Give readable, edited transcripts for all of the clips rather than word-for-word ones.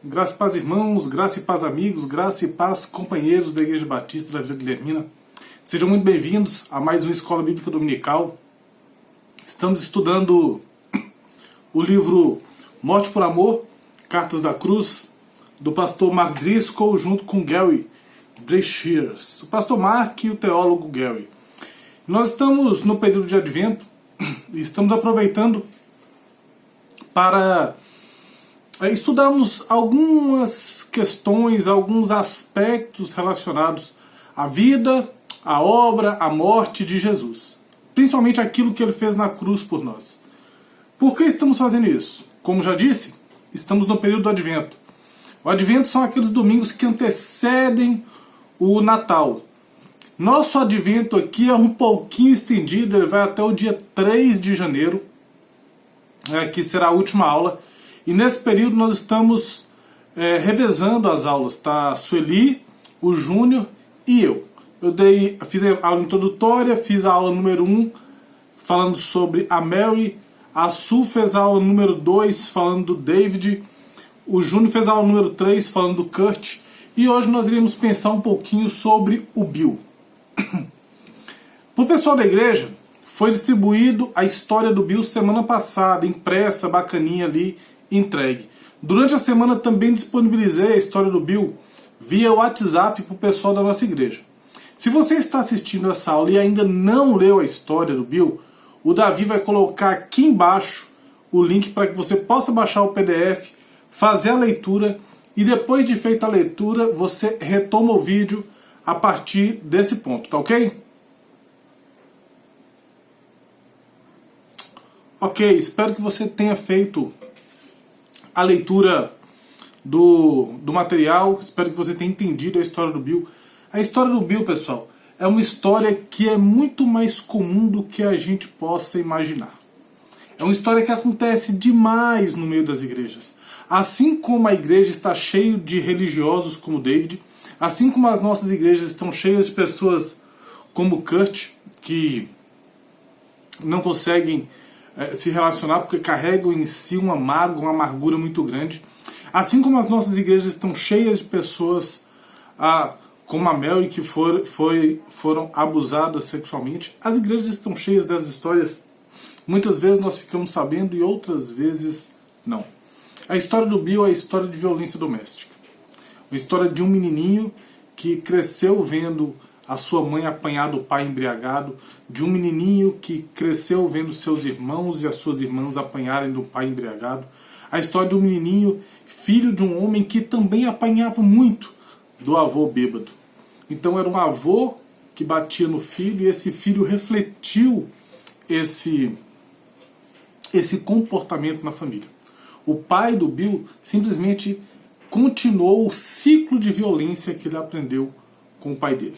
Graça e paz, irmãos, graça e paz, amigos, graça e paz, companheiros da Igreja Batista da Vila Guilhermina. Sejam muito bem-vindos a mais uma Escola Bíblica Dominical. Estamos estudando o livro Morte por Amor, Cartas da Cruz, do pastor Mark Driscoll, junto com Gary Breshears, o pastor Mark e o teólogo Gary. Nós estamos no período de Advento e estamos aproveitando para estudarmos algumas questões, alguns aspectos relacionados à vida, à obra, à morte de Jesus. Principalmente aquilo que ele fez na cruz por nós. Por que estamos fazendo isso? Como já disse, estamos no período do Advento. O Advento são aqueles domingos que antecedem o Natal. Nosso Advento aqui é um pouquinho estendido, ele vai até o dia 3 de janeiro, que será a última aula. E nesse período nós estamos revezando as aulas, tá? A Sueli, o Júnior e eu. Fiz a aula introdutória, fiz a aula número 1 falando sobre a Mary, a Su fez a aula número 2 falando do David, o Júnior fez a aula número 3 falando do Kurt, e hoje nós iremos pensar um pouquinho sobre o Bill. Para o pessoal da igreja, foi distribuído a história do Bill semana passada, impressa, bacaninha ali, entregue. Durante a semana também disponibilizei a história do Bill via WhatsApp para o pessoal da nossa igreja. Se você está assistindo essa aula e ainda não leu a história do Bill, o Davi vai colocar aqui embaixo o link para que você possa baixar o PDF, fazer a leitura e depois de feita a leitura você retoma o vídeo a partir desse ponto, tá ok? Ok, espero que você tenha feito a leitura do material, espero que você tenha entendido a história do Bill. A história do Bill, pessoal, é uma história que é muito mais comum do que a gente possa imaginar. É uma história que acontece demais no meio das igrejas. Assim como a igreja está cheia de religiosos como David, assim como as nossas igrejas estão cheias de pessoas como Kurt, que não conseguem se relacionar porque carregam em si uma mágoa, uma amargura muito grande. Assim como as nossas igrejas estão cheias de pessoas como a Mary, que foram abusadas sexualmente, as igrejas estão cheias dessas histórias. Muitas vezes nós ficamos sabendo e outras vezes não. A história do Bill é a história de violência doméstica. Uma história de um menininho que cresceu vendo a sua mãe apanhar do pai embriagado, de um menininho que cresceu vendo seus irmãos e as suas irmãs apanharem do pai embriagado, a história de um menininho, filho de um homem que também apanhava muito do avô bêbado. Então era um avô que batia no filho e esse filho refletiu esse comportamento na família. O pai do Bill simplesmente continuou o ciclo de violência que ele aprendeu com o pai dele.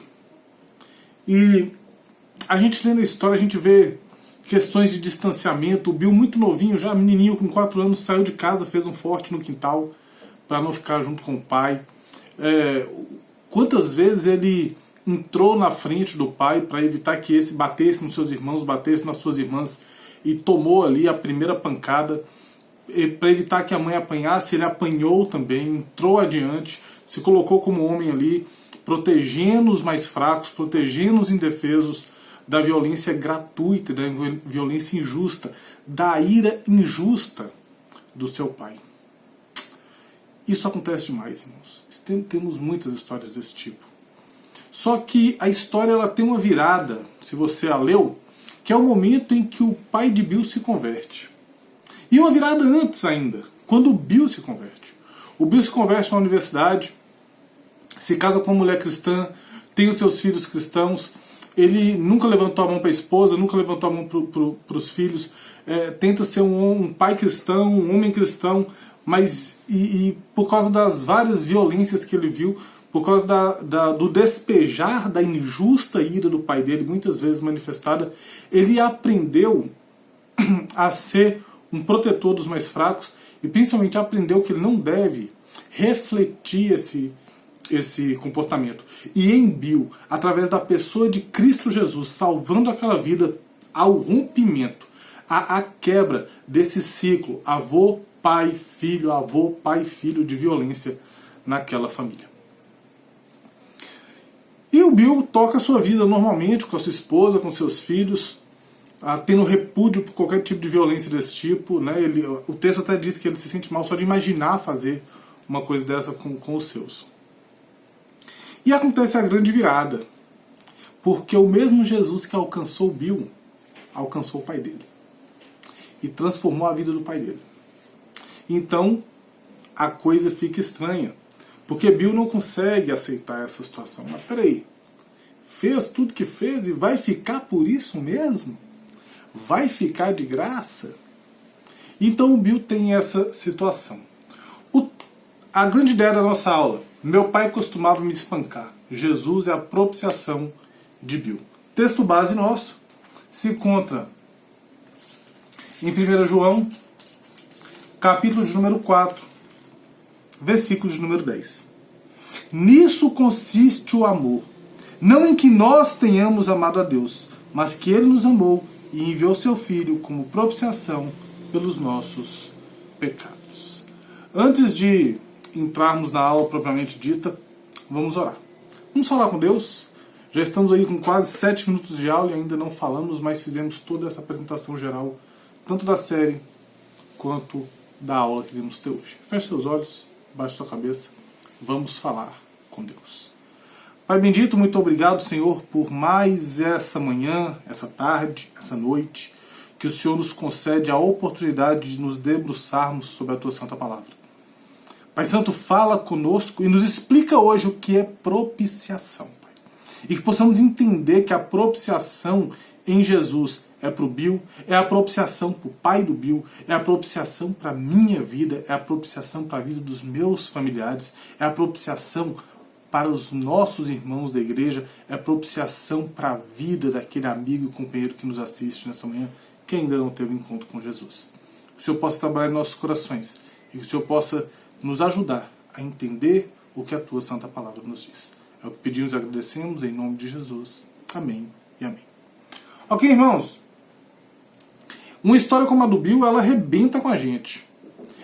E a gente lendo a história, a gente vê questões de distanciamento. O Bill muito novinho, já menininho com 4 anos, saiu de casa, fez um forte no quintal para não ficar junto com o pai. Quantas vezes ele entrou na frente do pai para evitar que esse batesse nos seus irmãos, batesse nas suas irmãs, e tomou ali a primeira pancada para evitar que a mãe apanhasse. Ele apanhou também, entrou adiante, se colocou como homem ali, protegendo os mais fracos, protegendo os indefesos da violência gratuita, da violência injusta, da ira injusta do seu pai. Isso acontece demais, irmãos. Temos muitas histórias desse tipo. Só que a história ela tem uma virada, se você a leu, que é o momento em que o pai de Bill se converte. E uma virada antes ainda, quando o Bill se converte. O Bill se converte na universidade, se casa com uma mulher cristã, tem os seus filhos cristãos, ele nunca levantou a mão para a esposa, nunca levantou a mão para os filhos, tenta ser um pai cristão, um homem cristão, mas por causa das várias violências que ele viu, por causa do despejar da injusta ira do pai dele, muitas vezes manifestada, ele aprendeu a ser um protetor dos mais fracos e principalmente aprendeu que ele não deve refletir esse comportamento. E em Bill, através da pessoa de Cristo Jesus, salvando aquela vida, ao rompimento, a quebra desse ciclo avô, pai, filho, avô, pai, filho de violência naquela família. E o Bill toca a sua vida normalmente, com a sua esposa, com seus filhos, tendo repúdio por qualquer tipo de violência desse tipo, né? O texto até diz que ele se sente mal só de imaginar fazer uma coisa dessa com os seus. E acontece a grande virada, porque o mesmo Jesus que alcançou o Bill, alcançou o pai dele. E transformou a vida do pai dele. Então, a coisa fica estranha. Porque Bill não consegue aceitar essa situação. Mas peraí, fez tudo que fez e vai ficar por isso mesmo? Vai ficar de graça? Então o Bill tem essa situação. A grande ideia da nossa aula: meu pai costumava me espancar. Jesus é a propiciação de Bill. Texto base nosso se encontra em 1 João, capítulo de número 4, versículo de número 10. Nisso consiste o amor, não em que nós tenhamos amado a Deus, mas que Ele nos amou e enviou seu Filho como propiciação pelos nossos pecados. Antes de entrarmos na aula propriamente dita, vamos orar. Vamos falar com Deus. Já estamos aí com quase 7 minutos de aula e ainda não falamos, mas fizemos toda essa apresentação geral, tanto da série quanto da aula que iremos ter hoje. Feche seus olhos, baixe sua cabeça, vamos falar com Deus. Pai bendito, muito obrigado, Senhor, por mais essa manhã, essa tarde, essa noite, que o Senhor nos concede a oportunidade de nos debruçarmos sobre a Tua Santa Palavra. Pai Santo, fala conosco e nos explica hoje o que é propiciação, Pai. E que possamos entender que a propiciação em Jesus é para o Bill, é a propiciação para o pai do Bill, é a propiciação para a minha vida, é a propiciação para a vida dos meus familiares, é a propiciação para os nossos irmãos da igreja, é a propiciação para a vida daquele amigo e companheiro que nos assiste nessa manhã, que ainda não teve encontro com Jesus. Que o Senhor possa trabalhar em nossos corações e que o Senhor possa nos ajudar a entender o que a Tua Santa Palavra nos diz. É o que pedimos e agradecemos em nome de Jesus. Amém e amém. Ok, irmãos? Uma história como a do Bill, ela arrebenta com a gente.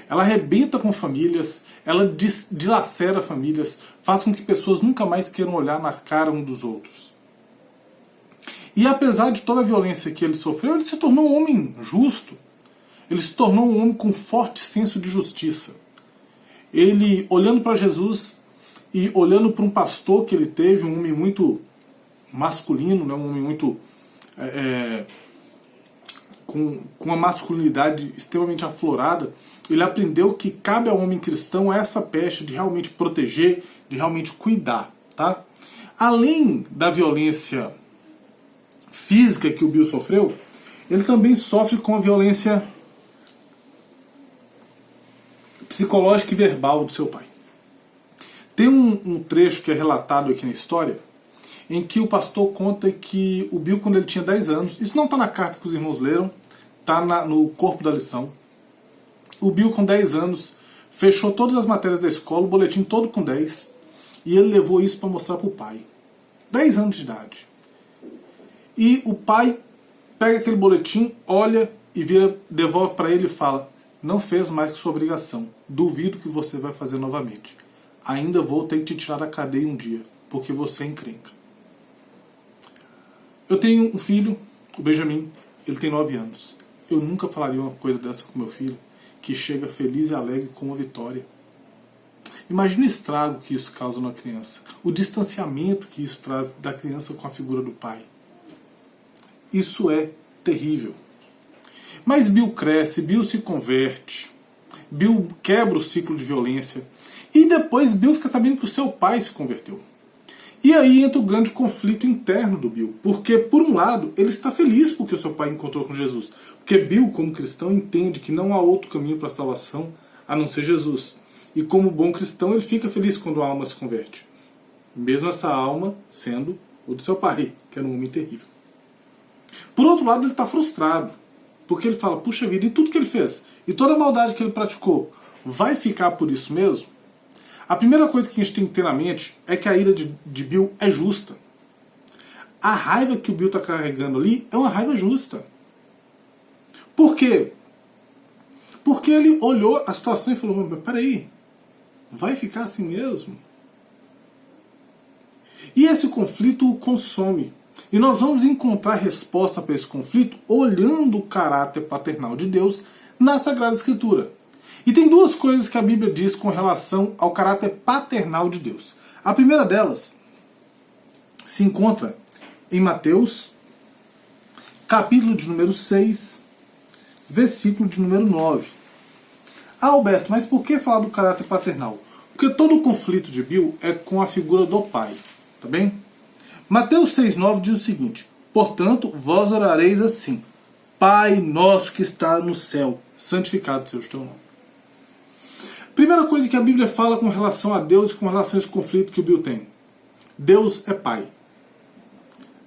Ela arrebenta com famílias, ela dilacera famílias, faz com que pessoas nunca mais queiram olhar na cara um dos outros. E apesar de toda a violência que ele sofreu, ele se tornou um homem justo. Ele se tornou um homem com forte senso de justiça. Ele, olhando para Jesus e olhando para um pastor que ele teve, um homem muito masculino, né, um homem muito com uma masculinidade extremamente aflorada, ele aprendeu que cabe ao homem cristão essa peste de realmente proteger, de realmente cuidar. Tá? Além da violência física que o Bill sofreu, ele também sofre com a violência psicológica e verbal do seu pai. Tem um trecho que é relatado aqui na história, em que o pastor conta que o Bill, quando ele tinha 10 anos, isso não está na carta que os irmãos leram, está no corpo da lição. O Bill, com 10 anos, fechou todas as matérias da escola, o boletim todo com 10, e ele levou isso para mostrar para o pai. 10 anos de idade. E o pai pega aquele boletim, olha e devolve para ele e fala: não fez mais que sua obrigação, duvido que você vai fazer novamente. Ainda vou ter que te tirar da cadeia um dia, porque você é encrenca. Eu tenho um filho, o Benjamin, ele tem 9 anos. Eu nunca falaria uma coisa dessa com meu filho, que chega feliz e alegre com uma vitória. Imagina o estrago que isso causa numa criança, o distanciamento que isso traz da criança com a figura do pai. Isso é terrível. Mas Bill cresce, Bill se converte, Bill quebra o ciclo de violência, e depois Bill fica sabendo que o seu pai se converteu. E aí entra o grande conflito interno do Bill, porque por um lado ele está feliz porque o seu pai encontrou com Jesus, porque Bill, como cristão, entende que não há outro caminho para a salvação a não ser Jesus, e como bom cristão ele fica feliz quando a alma se converte, mesmo essa alma sendo o do seu pai, que era um homem terrível. Por outro lado ele está frustrado, porque ele fala: puxa vida, e tudo que ele fez, e toda a maldade que ele praticou, vai ficar por isso mesmo? A primeira coisa que a gente tem que ter na mente é que a ira de Bill é justa. A raiva que o Bill está carregando ali é uma raiva justa. Por quê? Porque ele olhou a situação e falou, mas peraí, vai ficar assim mesmo? E esse conflito o consome. E nós vamos encontrar resposta para esse conflito olhando o caráter paternal de Deus na Sagrada Escritura. E tem duas coisas que a Bíblia diz com relação ao caráter paternal de Deus. A primeira delas se encontra em Mateus, capítulo de número 6, versículo de número 9. Ah, Alberto, mas por que falar do caráter paternal? Porque todo o conflito de Bill é com a figura do pai, tá bem? Mateus 6,9 diz o seguinte: portanto, vós orareis assim: Pai nosso que está no céu, santificado seja o teu nome. Primeira coisa que a Bíblia fala com relação a Deus e com relação a esse conflito que o Bill tem. Deus é pai.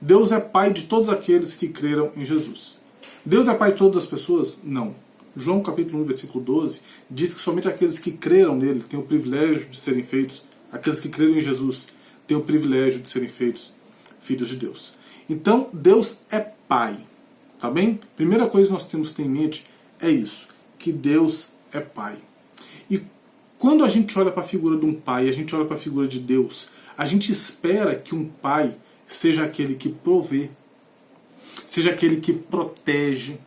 Deus é pai de todos aqueles que creram em Jesus. Deus é pai de todas as pessoas? Não. João capítulo 1, versículo 12, diz que somente aqueles que creram nele têm o privilégio de serem feitos, aqueles que creram em Jesus têm o privilégio de serem feitos filhos de Deus. Então, Deus é pai. Tá bem? Primeira coisa que nós temos que ter em mente é isso, que Deus é pai. E quando a gente olha para a figura de um pai, a gente olha para a figura de Deus, a gente espera que um pai seja aquele que provê, seja aquele que protege,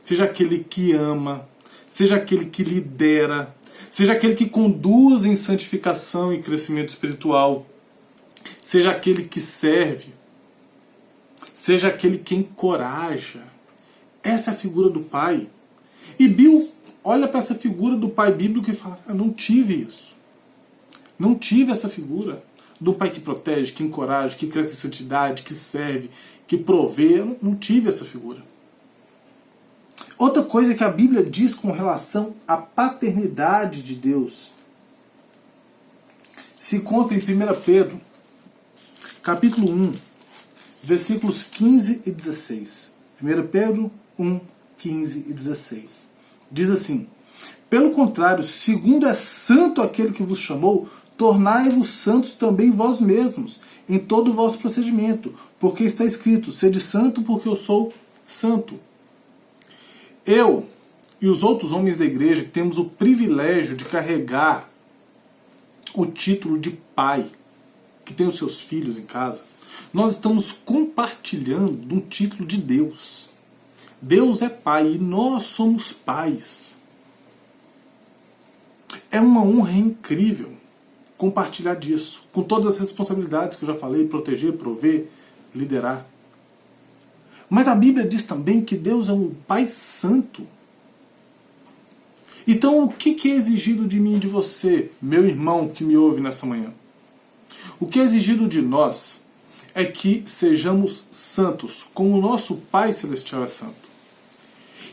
seja aquele que ama, seja aquele que lidera, seja aquele que conduz em santificação e crescimento espiritual, seja aquele que serve, seja aquele que encoraja. Essa é a figura do pai. E Bill olha para essa figura do pai bíblico e fala, eu não tive isso. Não tive essa figura do pai que protege, que encoraja, que cresce em santidade, que serve, que provê. Eu não tive essa figura. Outra coisa que a Bíblia diz com relação à paternidade de Deus se conta em 1 Pedro, capítulo 1, versículos 15 e 16. 1 Pedro 1, 15 e 16. Diz assim: pelo contrário, segundo é santo aquele que vos chamou, tornai-vos santos também vós mesmos, em todo o vosso procedimento, porque está escrito, sede santo porque eu sou santo. Eu e os outros homens da igreja que temos o privilégio de carregar o título de pai, que tem os seus filhos em casa, nós estamos compartilhando de um título de Deus. Deus é pai e nós somos pais. É uma honra incrível compartilhar disso, com todas as responsabilidades que eu já falei, proteger, prover, liderar. Mas a Bíblia diz também que Deus é um Pai Santo. Então o que é exigido de mim e de você, meu irmão que me ouve nessa manhã? O que é exigido de nós é que sejamos santos, como o nosso Pai Celestial é santo.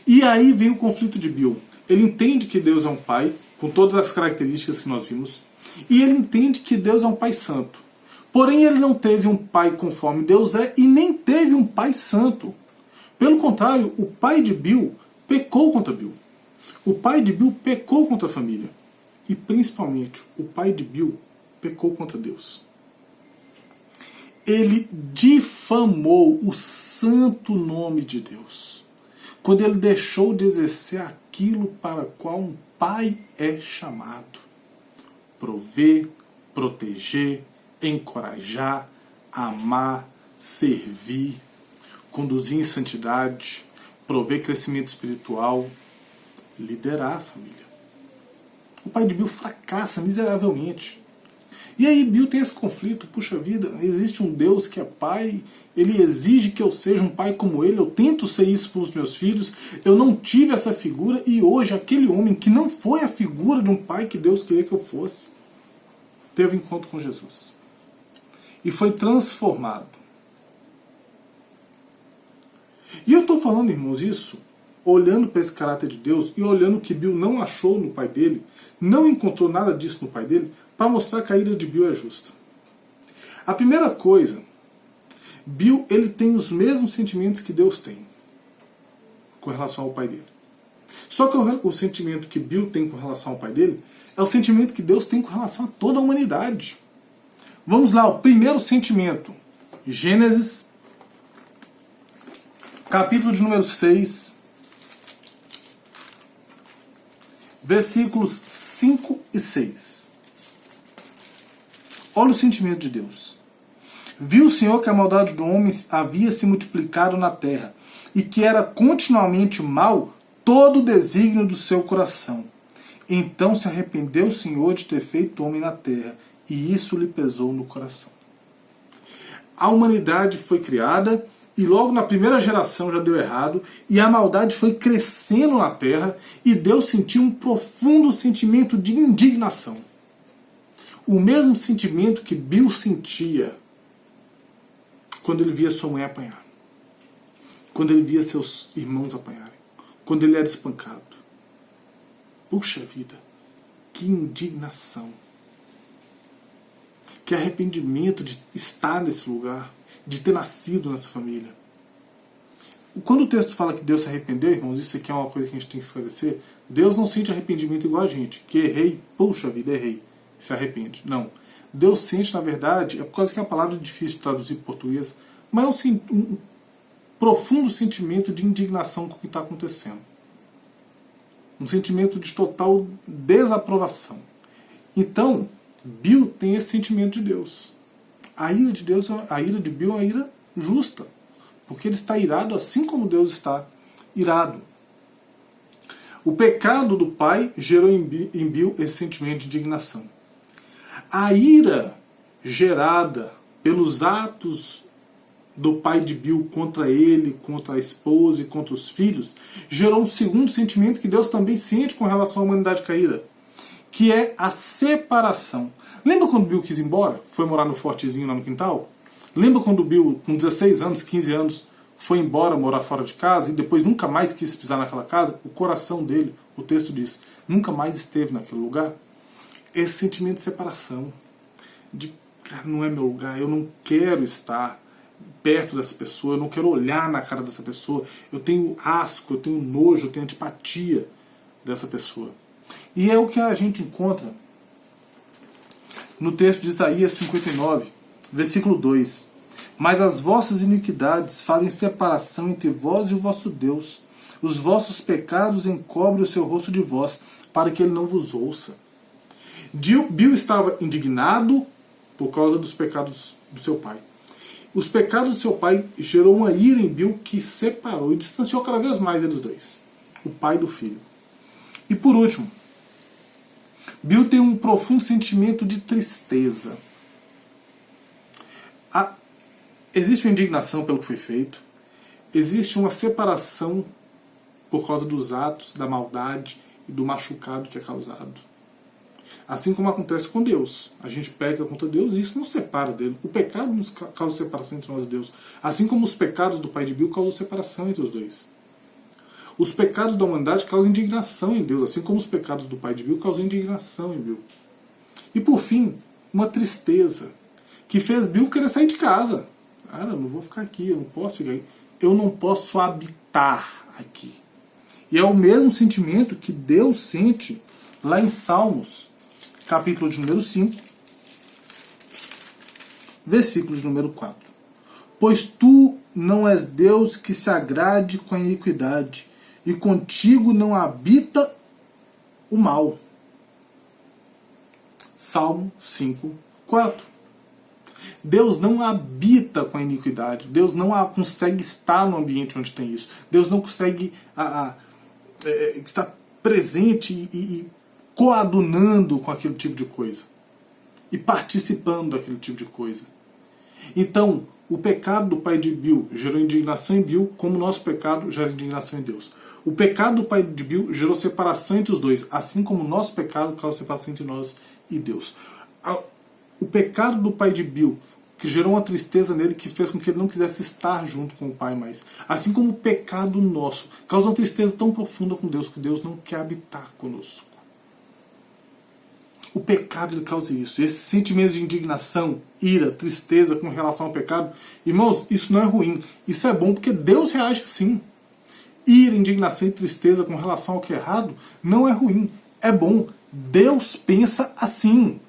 E aí vem o conflito de Bill. Ele entende que Deus é um Pai, com todas as características que nós vimos, e ele entende que Deus é um Pai Santo. Porém, ele não teve um pai conforme Deus é e nem teve um pai santo. Pelo contrário, o pai de Bill pecou contra Bill. O pai de Bill pecou contra a família. E principalmente, o pai de Bill pecou contra Deus. Ele difamou o santo nome de Deus, quando ele deixou de exercer aquilo para qual um pai é chamado: prover, proteger, encorajar, amar, servir, conduzir em santidade, prover crescimento espiritual, liderar a família. O pai de Bill fracassa miseravelmente. E aí Bill tem esse conflito, puxa vida, existe um Deus que é pai, ele exige que eu seja um pai como ele, eu tento ser isso para os meus filhos, eu não tive essa figura, e hoje aquele homem que não foi a figura de um pai que Deus queria que eu fosse, teve um encontro com Jesus. E foi transformado. E eu estou falando, irmãos, isso olhando para esse caráter de Deus e olhando que Bill não achou no pai dele, não encontrou nada disso no pai dele, para mostrar que a ira de Bill é justa. A primeira coisa, Bill ele tem os mesmos sentimentos que Deus tem com relação ao pai dele. Só que o sentimento que Bill tem com relação ao pai dele é o sentimento que Deus tem com relação a toda a humanidade. Vamos lá, o primeiro sentimento. Gênesis, capítulo de número 6, versículos 5 e 6. Olha o sentimento de Deus. Viu o Senhor que a maldade do homem havia se multiplicado na terra, e que era continuamente mal todo o desígnio do seu coração. Então se arrependeu o Senhor de ter feito homem na terra, e isso lhe pesou no coração. A humanidade foi criada, e logo na primeira geração já deu errado, e a maldade foi crescendo na terra, e Deus sentiu um profundo sentimento de indignação. O mesmo sentimento que Bill sentia quando ele via sua mãe apanhar, quando ele via seus irmãos apanharem, quando ele era espancado. Puxa vida, que indignação, que arrependimento de estar nesse lugar, de ter nascido nessa família. Quando o texto fala que Deus se arrependeu, irmãos, isso aqui é uma coisa que a gente tem que esclarecer. Deus não sente arrependimento igual a gente, que errei, puxa vida, errei, se arrepende. Não. Deus sente, na verdade, é por causa que a palavra é difícil de traduzir em português, mas é um profundo sentimento de indignação com o que está acontecendo. Um sentimento de total desaprovação. Então, Bill tem esse sentimento de Deus. A ira de Deus, a ira de Bill é uma ira justa, porque ele está irado assim como Deus está irado. O pecado do pai gerou em Bill esse sentimento de indignação. A ira gerada pelos atos do pai de Bill contra ele, contra a esposa e contra os filhos, gerou um segundo sentimento que Deus também sente com relação à humanidade caída, que é a separação. Lembra quando Bill quis ir embora? Foi morar no fortezinho lá no quintal? Lembra quando Bill, com 16 anos, 15 anos, foi embora morar fora de casa e depois nunca mais quis pisar naquela casa? O coração dele, o texto diz, nunca mais esteve naquele lugar. Esse sentimento de separação, de cara, não é meu lugar, eu não quero estar perto dessa pessoa, eu não quero olhar na cara dessa pessoa, eu tenho asco, eu tenho nojo, eu tenho antipatia dessa pessoa. E é o que a gente encontra no texto de Isaías 59, versículo 2. Mas as vossas iniquidades fazem separação entre vós e o vosso Deus. Os vossos pecados encobrem o seu rosto de vós, para que ele não vos ouça. Bill estava indignado por causa dos pecados do seu pai. Os pecados do seu pai gerou uma ira em Bill que separou e distanciou cada vez mais eles dois, o pai do filho. E por último, Bill tem um profundo sentimento de tristeza. Existe uma indignação pelo que foi feito, existe uma separação por causa dos atos, da maldade e do machucado que é causado. Assim como acontece com Deus. A gente peca contra Deus e isso nos separa dele. O pecado nos causa separação entre nós e Deus. Assim como os pecados do pai de Bill causam separação entre os dois. Os pecados da humanidade causam indignação em Deus, assim como os pecados do pai de Bill causam indignação em Bill. E por fim, uma tristeza que fez Bill querer sair de casa. Cara, eu não vou ficar aqui, eu não posso ficar aqui. Eu não posso habitar aqui. E é o mesmo sentimento que Deus sente lá em Salmos, capítulo de número 5, versículo de número 4. Pois tu não és Deus que se agrade com a iniquidade, e contigo não habita o mal. Salmo 5, 4. Deus não habita com a iniquidade. Deus não consegue estar no ambiente onde tem isso. Deus não consegue estar presente e coadunando com aquele tipo de coisa. E participando daquele tipo de coisa. Então, o pecado do pai de Bill gerou indignação em Bill, como o nosso pecado gera indignação em Deus. O pecado do pai de Bill gerou separação entre os dois, assim como o nosso pecado causa separação entre nós e Deus. O pecado do pai de Bill, que gerou uma tristeza nele que fez com que ele não quisesse estar junto com o pai mais. Assim como o pecado nosso causa uma tristeza tão profunda com Deus, que Deus não quer habitar conosco. O pecado ele causa isso. Esses sentimentos de indignação, ira, tristeza com relação ao pecado, irmãos, isso não é ruim. Isso é bom porque Deus reage assim. Ira, indignação e tristeza com relação ao que é errado não é ruim. É bom. Deus pensa assim.